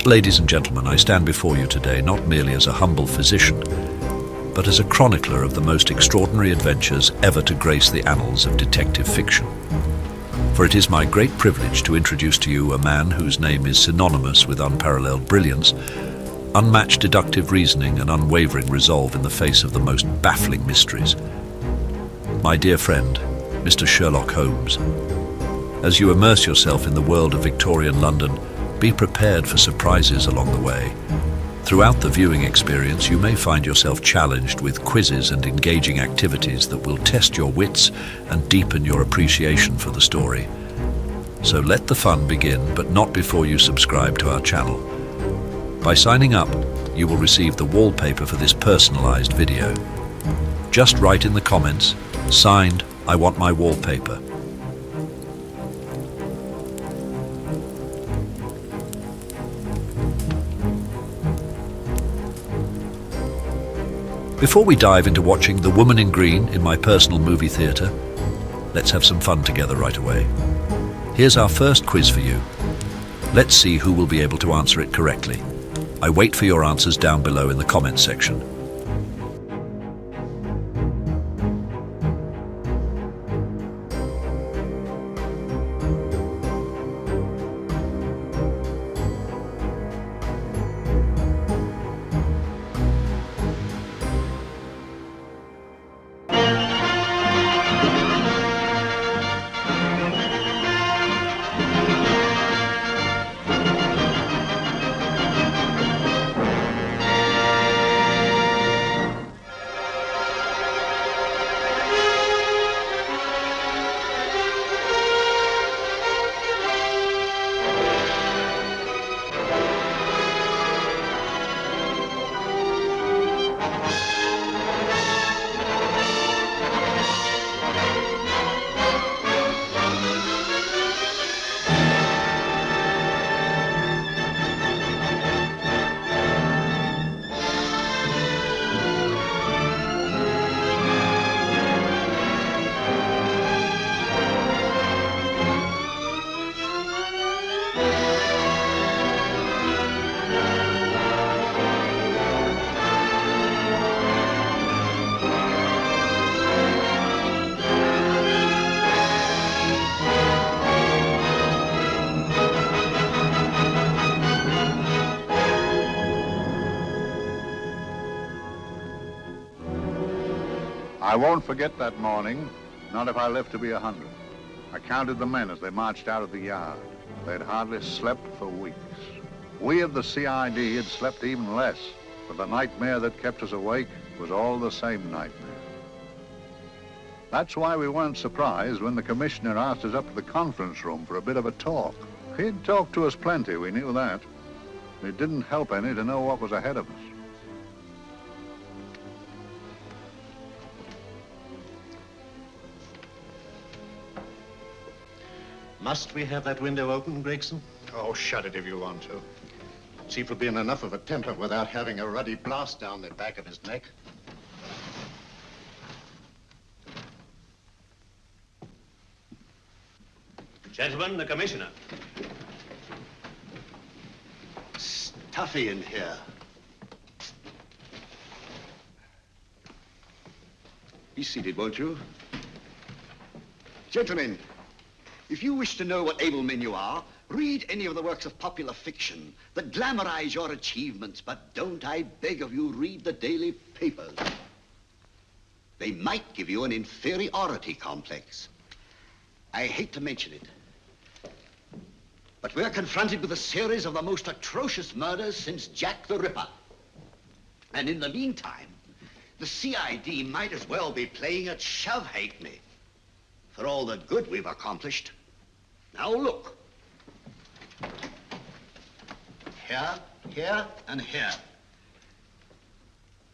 Ladies and gentlemen, I stand before you today not merely as a humble physician, but as a chronicler of the most extraordinary adventures ever to grace the annals of detective fiction. For it is my great privilege to introduce to you a man whose name is synonymous with unparalleled brilliance, unmatched deductive reasoning and unwavering resolve in the face of the most baffling mysteries. My dear friend, Mr. Sherlock Holmes. As you immerse yourself in the world of Victorian London, be prepared for surprises along the way. Throughout the viewing experience, you may find yourself challenged with quizzes and engaging activities that will test your wits and deepen your appreciation for the story. So let the fun begin, but not before you subscribe to our channel. By signing up, you will receive the wallpaper for this personalized video. Just write in the comments, "Signed, I want my wallpaper." Before we dive into watching The Woman in Green in my personal movie theatre, let's have some fun together right away. Here's our first quiz for you. Let's see who will be able to answer it correctly. I wait for your answers down below in the comments section. I won't forget that morning, not if I live to be 100. I counted the men as they marched out of the yard. They'd hardly slept for weeks. We of the CID had slept even less, but the nightmare that kept us awake was all the same nightmare. That's why we weren't surprised when the commissioner asked us up to the conference room for a bit of a talk. He'd talked to us plenty, we knew that. It didn't help any to know what was ahead of us. Must we have that window open, Gregson? Oh, shut it if you want to. Chief will be in enough of a temper without having a ruddy blast down the back of his neck. Gentlemen, the commissioner. Stuffy in here. Be seated, won't you? Gentlemen, if you wish to know what able men you are, read any of the works of popular fiction that glamorize your achievements, but don't, I beg of you, read the daily papers. They might give you an inferiority complex. I hate to mention it, but we're confronted with a series of the most atrocious murders since Jack the Ripper. And in the meantime, the CID might as well be playing at shove-hate-me for all the good we've accomplished. Now look. Here, here, and here.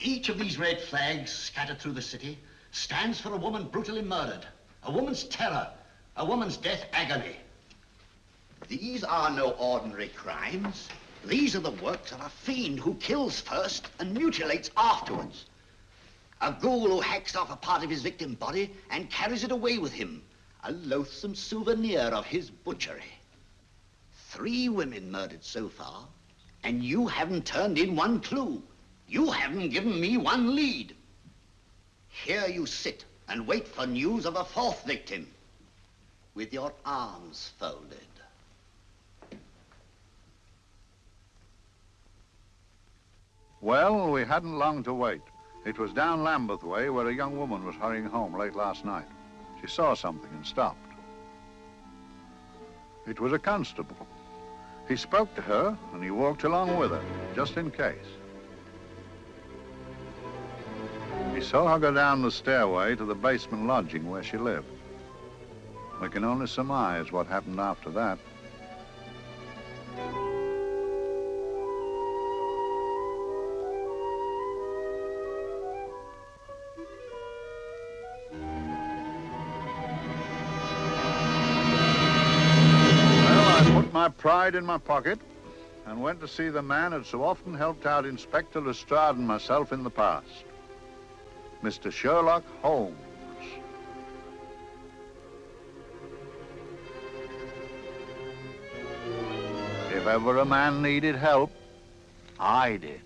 Each of these red flags scattered through the city stands for a woman brutally murdered, a woman's terror, a woman's death agony. These are no ordinary crimes. These are the works of a fiend who kills first and mutilates afterwards. A ghoul who hacks off a part of his victim body and carries it away with him, a loathsome souvenir of his butchery. 3 women murdered so far, And you haven't turned in one clue. You haven't given me one lead. Here you sit and wait for news of a fourth victim, with your arms folded. Well, we hadn't long to wait. It was down Lambeth Way where a young woman was hurrying home late last night. She saw something and stopped. It was a constable. He spoke to her and he walked along with her, just in case. He saw her go down the stairway to the basement lodging where she lived. We can only surmise what happened after that. My pride in my pocket and went to see the man who'd so often helped out Inspector Lestrade and myself in the past, Mr. Sherlock Holmes. If ever a man needed help, I did.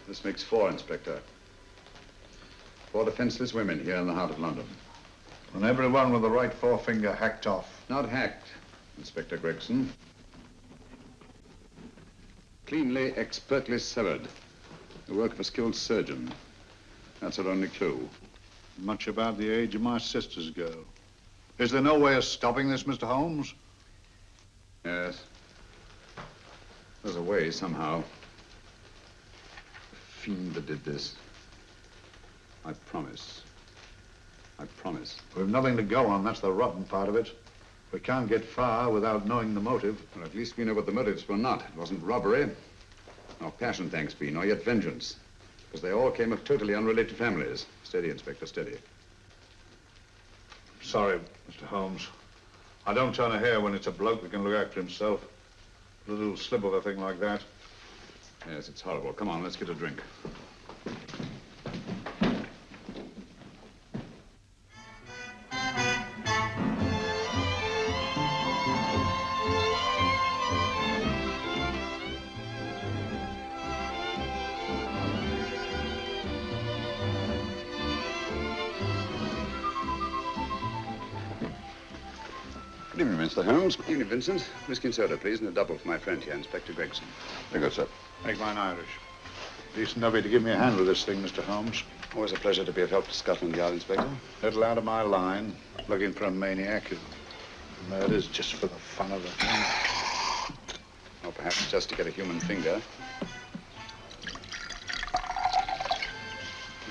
This makes 4, Inspector. 4 defenseless women here in the heart of London. And everyone with the right forefinger hacked off. Not hacked, Inspector Gregson. Cleanly, expertly severed. The work of a skilled surgeon. That's our only clue. Much about the age of my sister's girl. Is there no way of stopping this, Mr. Holmes? Yes. There's a way, somehow. The fiend that did this. I promise. I promise. We've nothing to go on, that's the rotten part of it. We can't get far without knowing the motive. Well, at least we know what the motives were not. It wasn't robbery, nor passion, thanks be, nor yet vengeance. Because they all came of totally unrelated families. Steady, Inspector, steady. Sorry, Mr. Holmes. I don't turn a hair when it's a bloke that can look after himself. A little slip of a thing like that. Yes, it's horrible. Come on, let's get a drink. Good evening, Mr. Holmes. Good evening, Vincent. Whiskey and soda, please, and a double for my friend here, Inspector Gregson. Very good, sir. Make mine Irish. Decent of you to give me a hand with this thing, Mr. Holmes. Always a pleasure to be of help to Scotland Yard, Inspector. Little out of my line, looking for a maniac who murders just for the fun of it. Or perhaps just to get a human finger.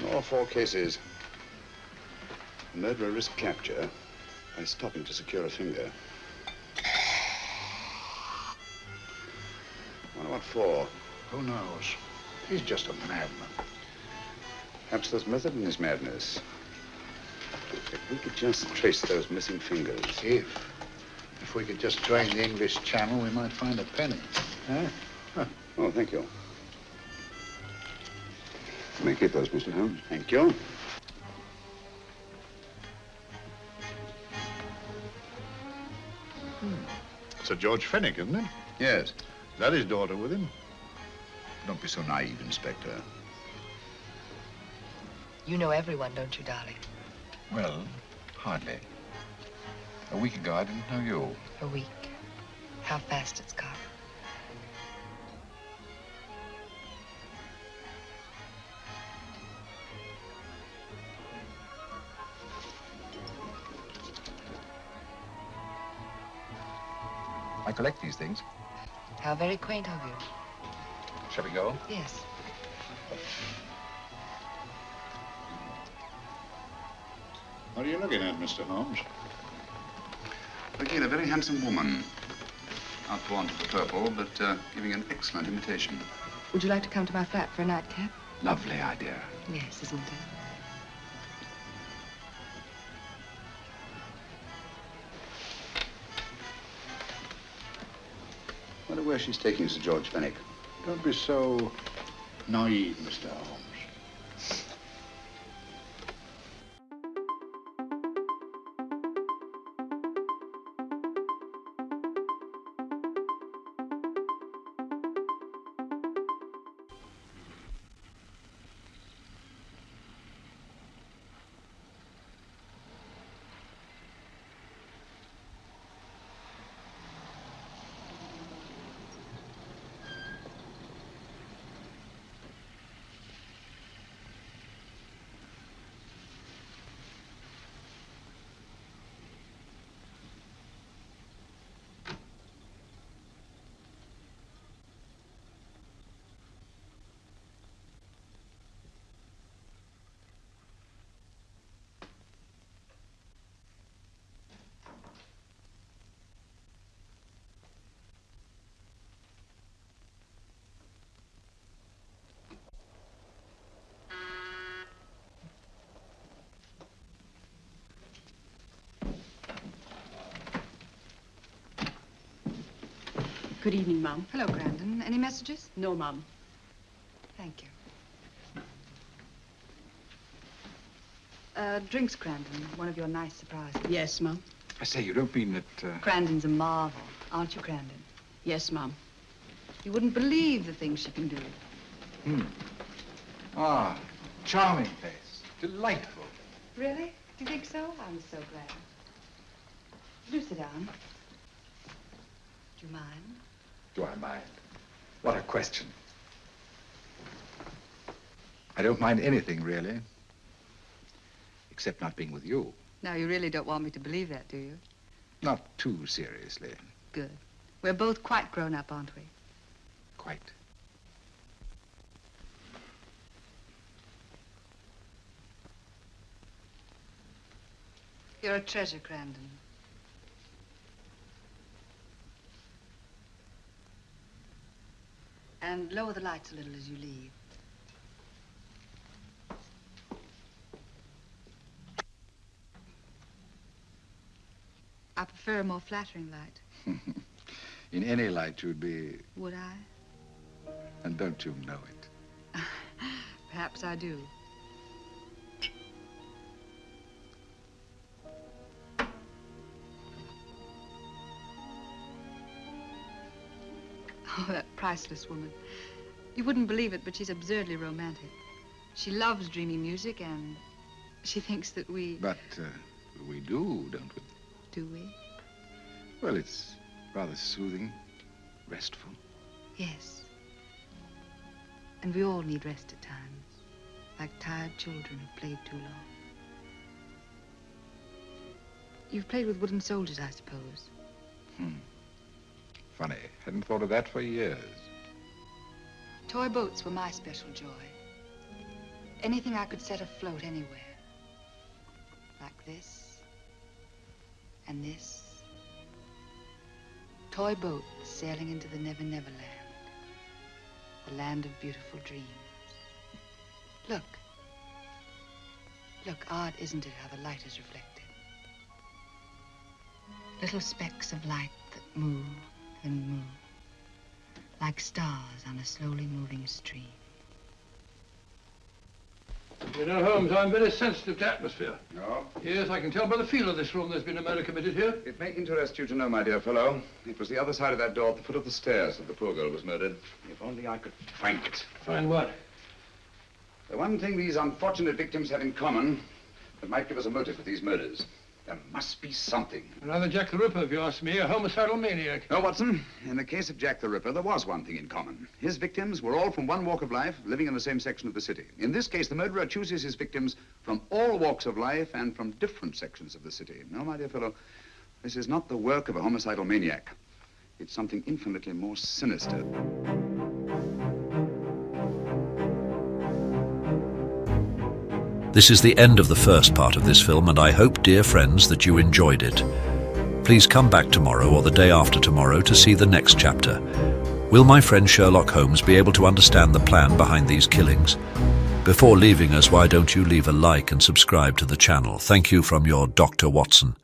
In all 4 cases, the murderer risked capture by stopping to secure a finger. Wonder what for? Who knows? He's just a madman. Perhaps there's method in his madness. If we could just trace those missing fingers. If we could just drain the English Channel, we might find a penny. Huh? Oh, thank you. You may keep those, Mr. Holmes. Thank you. Sir George Fenwick, isn't it? Yes. Is that his daughter with him? Don't be so naive, Inspector. You know everyone, don't you, darling? Well, hardly. A week ago, I didn't know you. A week. How fast it's gone. I collect these things. How very quaint of you. Shall we go? Yes. What are you looking at, Mr. Holmes? Looking at a very handsome woman. Not for want of the purple, but giving an excellent imitation. Would you like to come to my flat for a nightcap? Lovely idea. Yes, isn't it? Wonder where she's taking Sir George Fenwick. Don't be so naive, Mr. Holmes. Good evening, Mum. Hello, Grandon. Any messages? No, Mum. Thank you. Drinks, Grandon. One of your nice surprises. Yes, Mum. I say, you don't mean that, Grandon's a marvel, aren't you, Grandon? Yes, Mum. You wouldn't believe the things she can do. Ah, charming place. Delightful. Really? Do you think so? I'm so glad. Do sit down. Do you mind? Do I mind? What a question. I don't mind anything, really. Except not being with you. Now, you really don't want me to believe that, do you? Not too seriously. Good. We're both quite grown up, aren't we? Quite. You're a treasure, Grandon. And lower the lights a little as you leave. I prefer a more flattering light. In any light, you'd be... Would I? And don't you know it? Perhaps I do. Oh, that priceless woman. You wouldn't believe it, but she's absurdly romantic. She loves dreamy music, and she thinks that we... But we do, don't we? Do we? Well, it's rather soothing, restful. Yes. And we all need rest at times, like tired children who've played too long. You've played with wooden soldiers, I suppose. Funny. Hadn't thought of that for years. Toy boats were my special joy. Anything I could set afloat anywhere. Like this. And this. Toy boat sailing into the Never Never Land. The land of beautiful dreams. Look. Look, odd, isn't it, how the light is reflected? Little specks of light that move and move. Like stars on a slowly moving stream. You know, Holmes, I'm very sensitive to atmosphere. No? Yes, I can tell by the feel of this room there's been a murder committed here. It may interest you to know, my dear fellow, it was the other side of that door at the foot of the stairs that the poor girl was murdered. If only I could find it. Find what? The one thing these unfortunate victims have in common that might give us a motive for these murders. There must be something. Another Jack the Ripper, if you ask me, a homicidal maniac. No, Watson. In the case of Jack the Ripper, there was one thing in common. His victims were all from one walk of life, living in the same section of the city. In this case, the murderer chooses his victims from all walks of life and from different sections of the city. No, my dear fellow, this is not the work of a homicidal maniac. It's something infinitely more sinister. This is the end of the first part of this film, and I hope, dear friends, that you enjoyed it. Please come back tomorrow or the day after tomorrow to see the next chapter. Will my friend Sherlock Holmes be able to understand the plan behind these killings? Before leaving us, why don't you leave a like and subscribe to the channel? Thank you from your Dr. Watson.